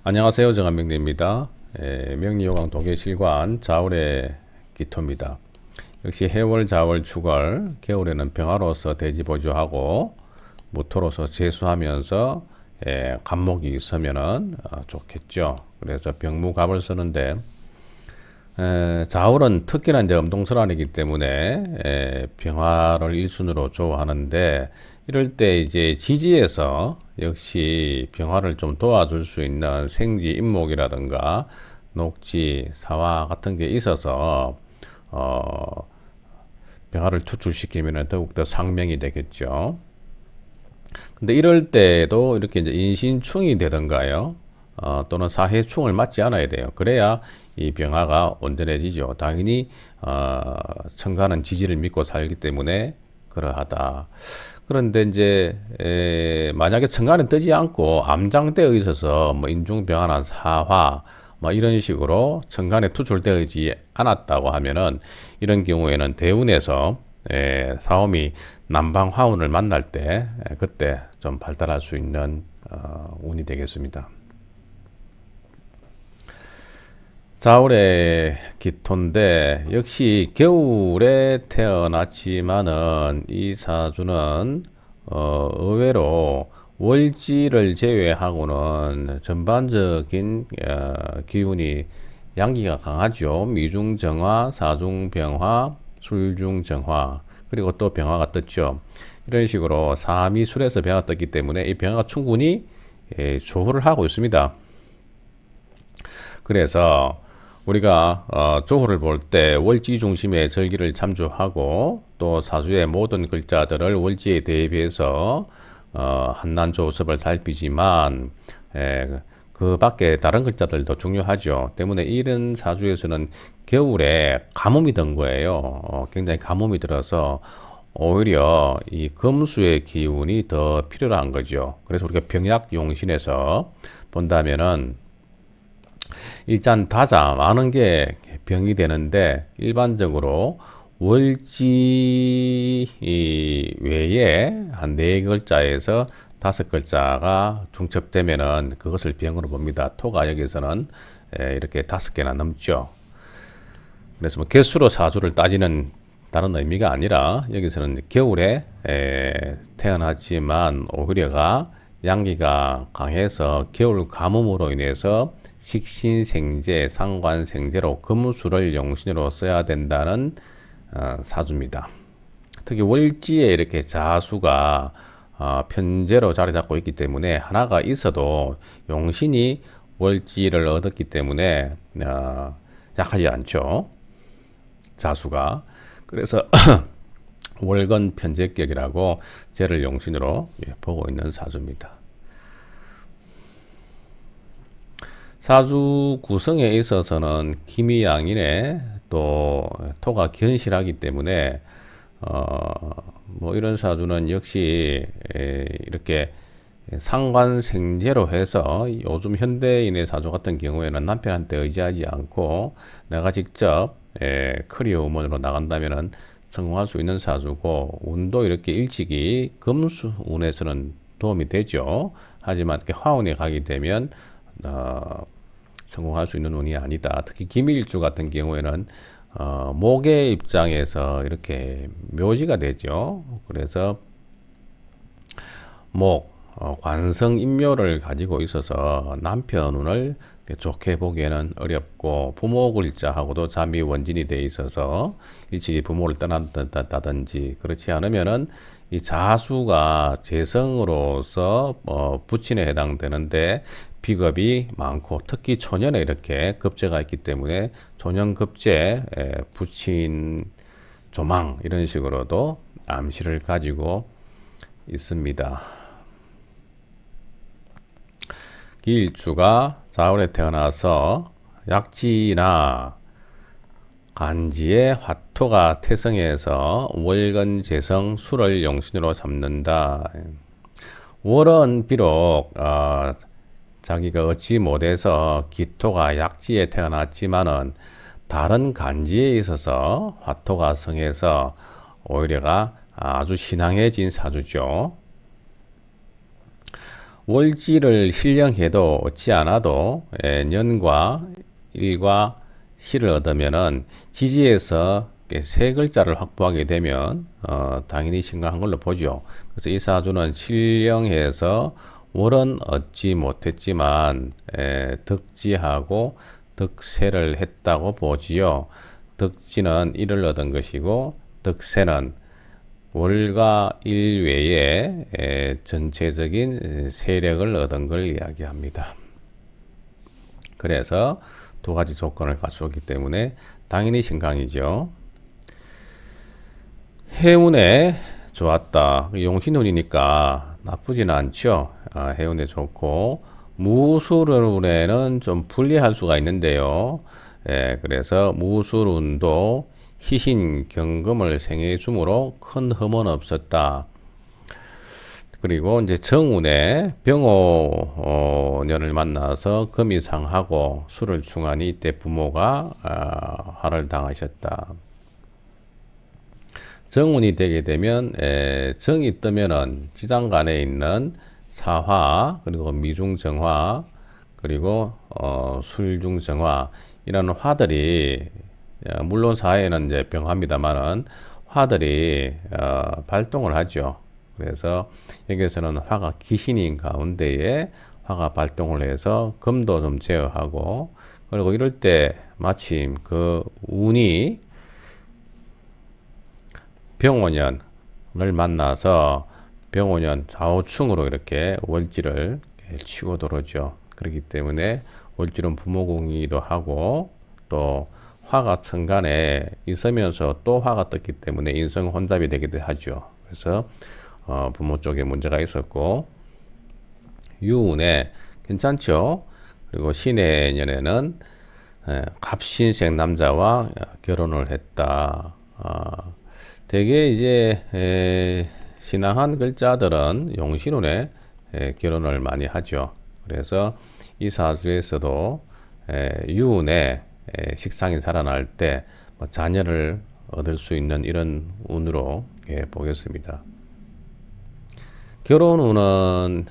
안녕하세요. 정한명리입니다. 명리요강 도계실관 자월의 기토입니다. 역시 해월, 자월, 축월, 겨울에는 병화로서 대지보조하고 무토로서 재수하면서 간목이 있으면은 좋겠죠. 그래서 병무갑을 쓰는데 자월은 특히나 이제 음동설환이기 때문에 병화를 일순으로 좋아하는데 이럴 때 이제 지지에서 역시 병화를 좀 도와줄 수 있는 생지 임목이라든가 녹지 사화 같은 게 있어서 병화를 투출시키면 더욱더 상명이 되겠죠. 근데 이럴 때도 이렇게 이제 인신충이 되던가요. 또는 사해충을 맞지 않아야 돼요. 그래야 이 병화가 온전해지죠. 당연히 천간은 지지를 믿고 살기 때문에 그러하다. 그런데 이제 만약에 천간에 뜨지 않고 암장대에 있어서 뭐 인중병화나 사화 뭐 이런 식으로 천간에 투출되어 있지 않았다고 하면은 이런 경우에는 대운에서 사오미 남방 화운을 만날 때 그때 좀 발달할 수 있는 운이 되겠습니다. 자월의 기토인데 역시 겨울에 태어났지만은 이 사주는 의외로 월지를 제외하고는 전반적인 기운이 양기가 강하죠. 미중정화, 사중병화, 술중정화 그리고 또 병화가 떴죠. 이런 식으로 삼이술에서 병화가 떴기 때문에 이 병화가 충분히 조후를 하고 있습니다. 그래서 우리가 조후를 볼 때 월지 중심의 절기를 참조하고 또 사주의 모든 글자들을 월지에 대비해서 한난조섭을 살피지만 그 밖에 다른 글자들도 중요하죠. 때문에 이런 사주에서는 겨울에 가뭄이 든 거예요. 굉장히 가뭄이 들어서 오히려 이 금수의 기운이 더 필요한 거죠. 그래서 우리가 병약용신에서 본다면은 일단 다자 많은 게 병이 되는데 일반적으로 월지 외에 한 4글자에서 5글자가 중첩되면은 그것을 병으로 봅니다. 토가 여기서는 이렇게 5개나 넘죠. 그래서 뭐 개수로 사주를 따지는 다른 의미가 아니라 여기서는 겨울에 태어났지만 오히려가 양기가 강해서 겨울 가뭄으로 인해서 식신생재, 상관생재로 금수를 용신으로 써야 된다는 사주입니다. 특히 월지에 이렇게 자수가 편재로 자리 잡고 있기 때문에 하나가 있어도 용신이 월지를 얻었기 때문에 약하지 않죠. 자수가. 그래서 월건 편재격이라고 재를 용신으로 보고 있는 사주입니다. 사주 구성에 있어서는 기미양인에 또 토가 견실하기 때문에 뭐 이런 사주는 역시 이렇게 상관생재로 해서 요즘 현대인의 사주 같은 경우에는 남편한테 의지하지 않고 내가 직접 커리어 우먼으로 나간다면은 성공할 수 있는 사주고 운도 이렇게 일찍이 금수 운에서는 도움이 되죠. 하지만 이렇게 화운에 가게 되면 성공할 수 있는 운이 아니다. 특히 기밀주 같은 경우에는 목의 입장에서 이렇게 묘지가 되죠. 그래서 목, 관성 인묘를 가지고 있어서 남편 운을 좋게 보기에는 어렵고 부모 글자하고도 잠이 원진이 돼 있어서 일찍이 부모를 떠난다든지 그렇지 않으면은 이 자수가 재성으로서 부친에 해당되는데 비겁이 많고 특히 초년에 이렇게 급제가 있기 때문에 초년 급제, 부친 조망 이런 식으로도 암시를 가지고 있습니다. 기일주가 자월에 태어나서 약지나 간지에 화토가 태성해서 월건 재성 수를 용신으로 잡는다. 월은 비록 자기가 얻지 못해서 기토가 약지에 태어났지만은 다른 간지에 있어서 화토가 성해서 오히려가 아주 신앙해진 사주죠. 월지를 실령해도 얻지 않아도 년과 일과 시를 얻으면은 지지에서 세 글자를 확보하게 되면 당연히 신강한 걸로 보죠. 그래서 이 사주는 실령해서 월은 얻지 못했지만 덕지하고 덕세를 했다고 보지요. 덕지는 일을 얻은 것이고 덕세는 월과 일 외에 전체적인 세력을 얻은 걸 이야기합니다. 그래서 두 가지 조건을 갖추었기 때문에 당연히 신강이죠. 해운에 좋았다. 용신운이니까 나쁘지는 않죠. 해운에 좋고 무술운에는 좀 불리할 수가 있는데요. 그래서 무술운도 희신 경금을 생해 주므로 큰 흠은 없었다. 그리고 이제 정운에 병호년을 만나서 금이 상하고 술을 충하니 이때 부모가 화를 당하셨다. 정운이 되게 되면 정이 뜨면은 지장간에 있는 사화 그리고 미중정화 그리고 술중정화 이런 화들이 물론 사회에는 이제 병합니다만은 화들이 발동을 하죠. 그래서 여기서는 화가 기신인 가운데에 화가 발동을 해서 금도 좀 제어하고 그리고 이럴 때 마침 그 운이 병오년을 만나서 병오년 좌우충으로 이렇게 월지를 치고 들어오죠. 그렇기 때문에 월지는 부모궁이기도 하고 또 화가 천간에 있으면서 또 화가 떴기 때문에 인성 혼잡이 되기도 하죠. 그래서 부모 쪽에 문제가 있었고 유운에 괜찮죠. 그리고 신해년에는 갑신생 남자와 결혼을 했다. 대개 이제 신앙한 글자들은 용신운에 결혼을 많이 하죠. 그래서 이 사주에서도 유운에 식상이 살아날 때 자녀를 얻을 수 있는 이런 운으로 보겠습니다. 결혼운은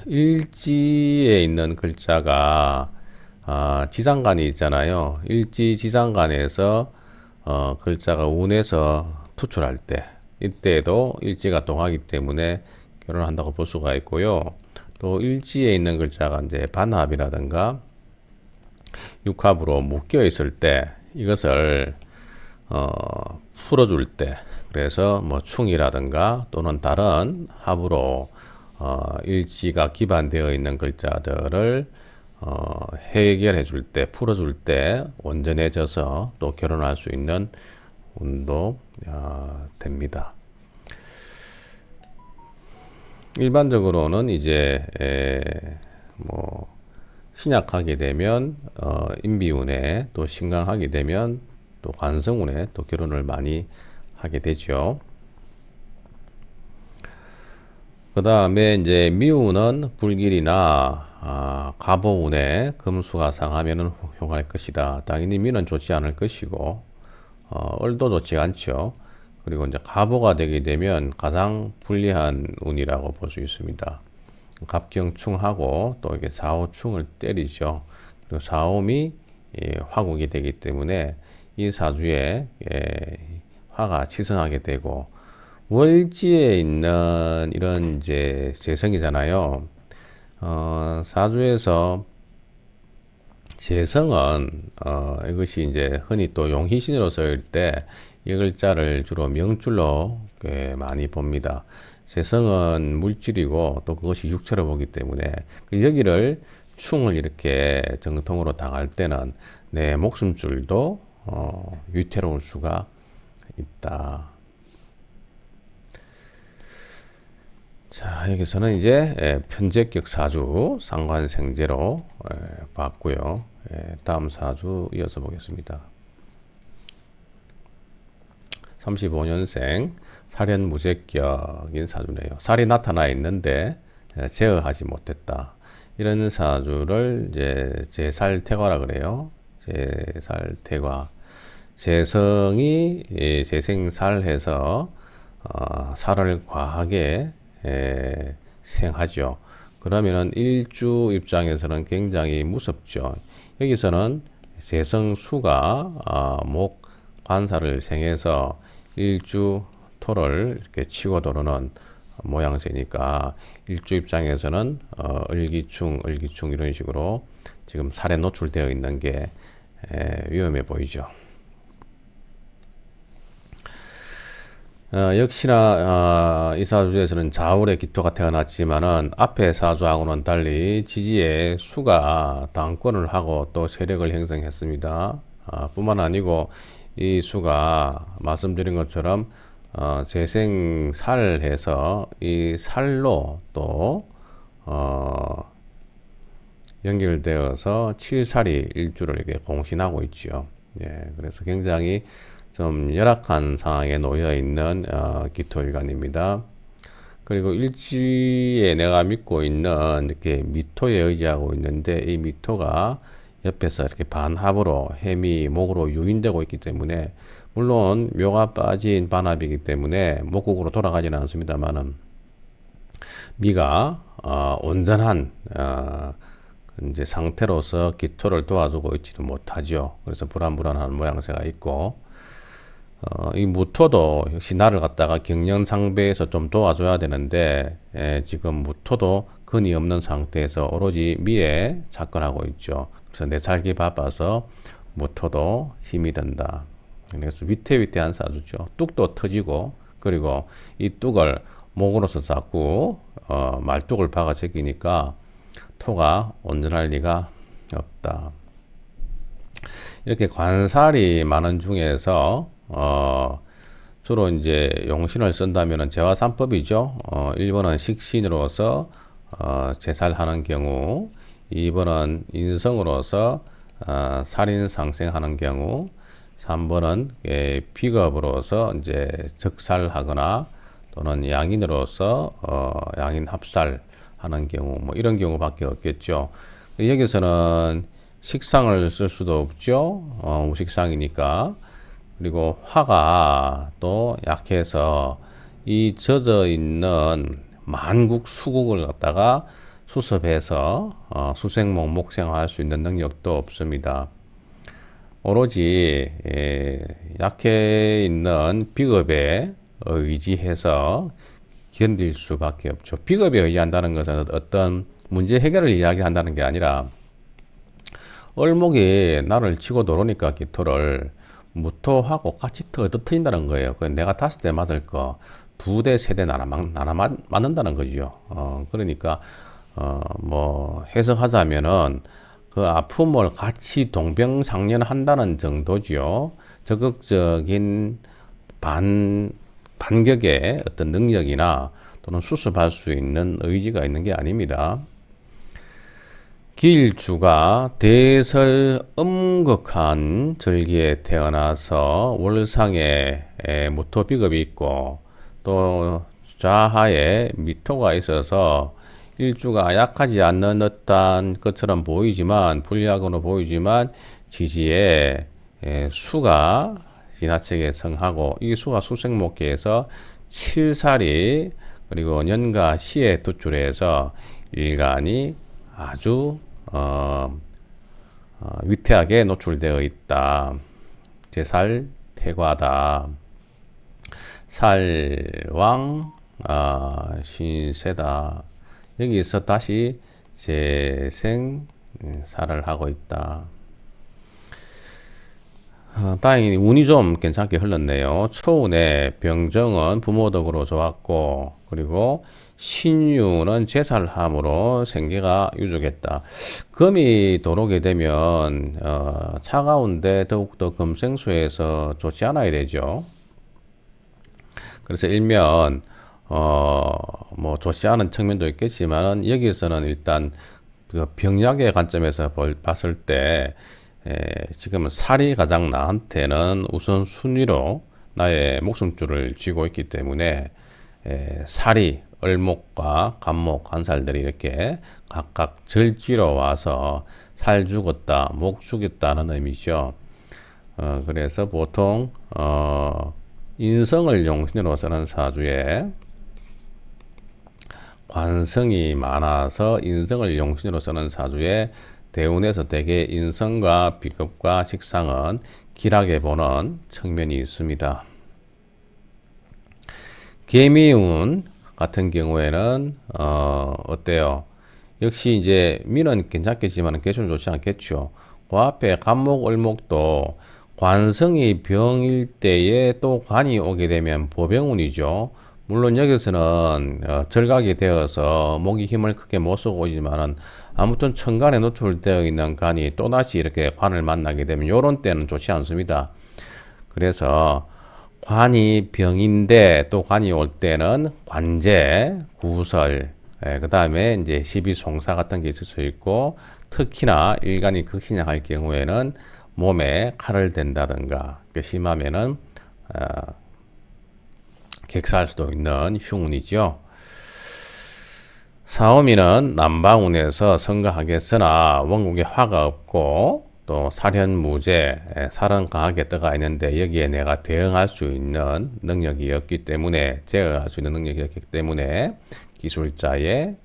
일지에 있는 글자가 지장간이 있잖아요. 일지 지장간에서 글자가 운에서 투출할 때 이때에도 일지가 동하기 때문에 결혼한다고 볼 수가 있고요. 또 일지에 있는 글자가 이제 반합이라든가 육합으로 묶여 있을 때 이것을 풀어줄 때 그래서 뭐 충이라든가 또는 다른 합으로 일지가 기반되어 있는 글자들을 해결해 줄 때, 풀어 줄 때 온전해져서 또 결혼할 수 있는 운도 됩니다. 일반적으로는 이제 뭐 신약하게 되면 인비운에 또 신강하게 되면 또 관성운에 또 결혼을 많이 하게 되죠. 그 다음에 이제 미운은 불길이나 가보운에 금수가 상하면은 흉할 것이다. 당연히 미는 좋지 않을 것이고 을도 좋지 않죠. 그리고 이제 가보가 되게 되면 가장 불리한 운이라고 볼 수 있습니다. 갑경충하고 또 이게 사오충을 때리죠. 그리고 사오미 화국이 되기 때문에 이 사주에 화가 치성하게 되고 월지에 있는 이런 이제 재성이잖아요. 사주에서 재성은 이것이 이제 흔히 또 용희신으로 쓰일 때 이 글자를 주로 명줄로 많이 봅니다. 재성은 물질이고 또 그것이 육체로 보기 때문에 여기를 충을 이렇게 정통으로 당할 때는 내 목숨줄도 위태로울 수가 있다. 자, 여기서는 이제 편제격 사주 상관생제로 봤고요. 다음 사주 이어서 보겠습니다. 35년생 살연무제격인 사주네요. 살이 나타나 있는데 제어하지 못했다. 이런 사주를 이제 제살태과라 그래요. 제살태과. 재성이 재생살해서 살을 과하게 생하죠. 그러면은 일주 입장에서는 굉장히 무섭죠. 여기서는 재성수가 목 관사를 생해서 일주 토를 이렇게 치고 도르는 모양새니까 일주 입장에서는 을기충 이런 식으로 지금 살에 노출되어 있는 게 위험해 보이죠. 역시나 이 사주에서는 자울의 기토가 태어났지만은 앞에 사주하고는 달리 지지에 수가 당권을 하고 또 세력을 형성했습니다. 뿐만 아니고 이 수가 말씀드린 것처럼 재생살해서 이 살로 또 연결되어서 칠살이 일주를 이렇게 공신하고 있죠. 예, 그래서 굉장히 좀 열악한 상황에 놓여 있는 기토일간입니다. 그리고 일지에 내가 믿고 있는 이렇게 미토에 의지하고 있는데 이 미토가 옆에서 이렇게 반합으로 해미 목으로 유인되고 있기 때문에 물론 묘가 빠진 반합이기 때문에 목국으로 돌아가지는 않습니다만은 미가 온전한 이제 상태로서 기토를 도와주고 있지는 못하죠. 그래서 불안불안한 모양새가 있고 이 무토도 역시 나를 갖다가 경련상배에서 좀 도와줘야 되는데 지금 무토도 근이 없는 상태에서 오로지 미에 접근하고 있죠. 그래서 내 살기 바빠서 무토도 힘이 든다. 그래서 위태위태한 사주죠. 뚝도 터지고 그리고 이 뚝을 목으로서 자꾸 말뚝을 박아 제끼니까 토가 온전할 리가 없다. 이렇게 관살이 많은 중에서 주로 이제 용신을 쓴다면은 재화삼법이죠. 1번은 식신으로서 제살하는 경우, 2번은 인성으로서 살인상생하는 경우, 3번은 비겁으로서 이제 적살하거나 또는 양인으로서 양인합살하는 경우, 뭐 이런 경우밖에 없겠죠. 여기서는 식상을 쓸 수도 없죠. 무식상이니까. 그리고 화가 또 약해서 이 젖어 있는 만국 수국을 갖다가 수습해서 수생목 목생화할 수 있는 능력도 없습니다. 오로지 약해 있는 비겁에 의지해서 견딜 수밖에 없죠. 비겁에 의지한다는 것은 어떤 문제 해결을 이야기한다는 게 아니라 얼목이 나를 치고 도르니까 기토를 무토하고 같이 터진다는 거예요. 내가 5대 맞을 거 2대, 3대 나눠 맞는다는 거죠. 그러니까 뭐 해석하자면은 그 아픔을 같이 동병상련한다는 정도죠. 적극적인 반격의 어떤 능력이나 또는 수습할 수 있는 의지가 있는 게 아닙니다. 기일주가 대설 음극한 절기에 태어나서 월상에 무토 비겁이 있고 또 좌하에 미토가 있어서 일주가 약하지 않는 듯한 것처럼 보이지만 불리하거나 보이지만 지지에 수가 지나치게 성하고 이 수가 수생목계에서 칠살이 그리고 년과 시에 도출해서 일간이 아주 위태하게 노출되어 있다. 제살 태과다. 살왕 신세다. 여기서 다시 재생 살을 하고 있다. 다행히 운이 좀 괜찮게 흘렀네요. 초운에 병정은 부모덕으로 좋았고 그리고 신유는 제살함으로 생계가 유족했다. 금이 들어오게 되면 차가운데 더욱더 금생수에서 좋지 않아야 되죠. 그래서 일면 뭐 좋지 않은 측면도 있겠지만은 여기서는 일단 그 병약의 관점에서 봤을 때 지금은 살이 가장 나한테는 우선 순위로 나의 목숨줄을 쥐고 있기 때문에 살이 을목과 간목, 간살들이 이렇게 각각 절지로 와서 살 죽었다, 목 죽였다는 의미죠. 그래서 보통 인성을 용신으로 쓰는 사주에 관성이 많아서 인성을 용신으로 쓰는 사주에 대운에서 대개 인성과 비겁과 식상은 길하게 보는 측면이 있습니다. 개미운 같은 경우에는 어때요? 역시 이제 미는 괜찮겠지만 개수는 좋지 않겠죠. 그 앞에 간목, 을목도 관성이 병일 때에 또 관이 오게 되면 보병운이죠. 물론 여기서는 절각이 되어서 목이 힘을 크게 못 쓰고 오지만은 아무튼 천간에 노출되어 있는 간이 또다시 이렇게 관을 만나게 되면 요런 때는 좋지 않습니다. 그래서 관이 병인데 또 관이 올 때는 관제, 구설, 그 다음에 이제 시비송사 같은 게 있을 수 있고 특히나 일간이 극신약할 경우에는 몸에 칼을 댄다든가 심하면은 객사할 수도 있는 흉운이죠. 사오미는 남방운에서 성가하겠으나 원국에 화가 없고 또 살현무제, 살은 강하게 떠가 있는데 여기에 내가 대응할 수 있는 능력이 없기 때문에 제어할 수 있는 능력이 없기 때문에 기술자에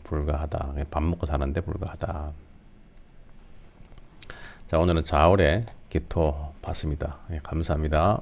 불과하다. 밥 먹고 사는데 불과하다. 자, 오늘은 자월의 기토 봤습니다. 감사합니다.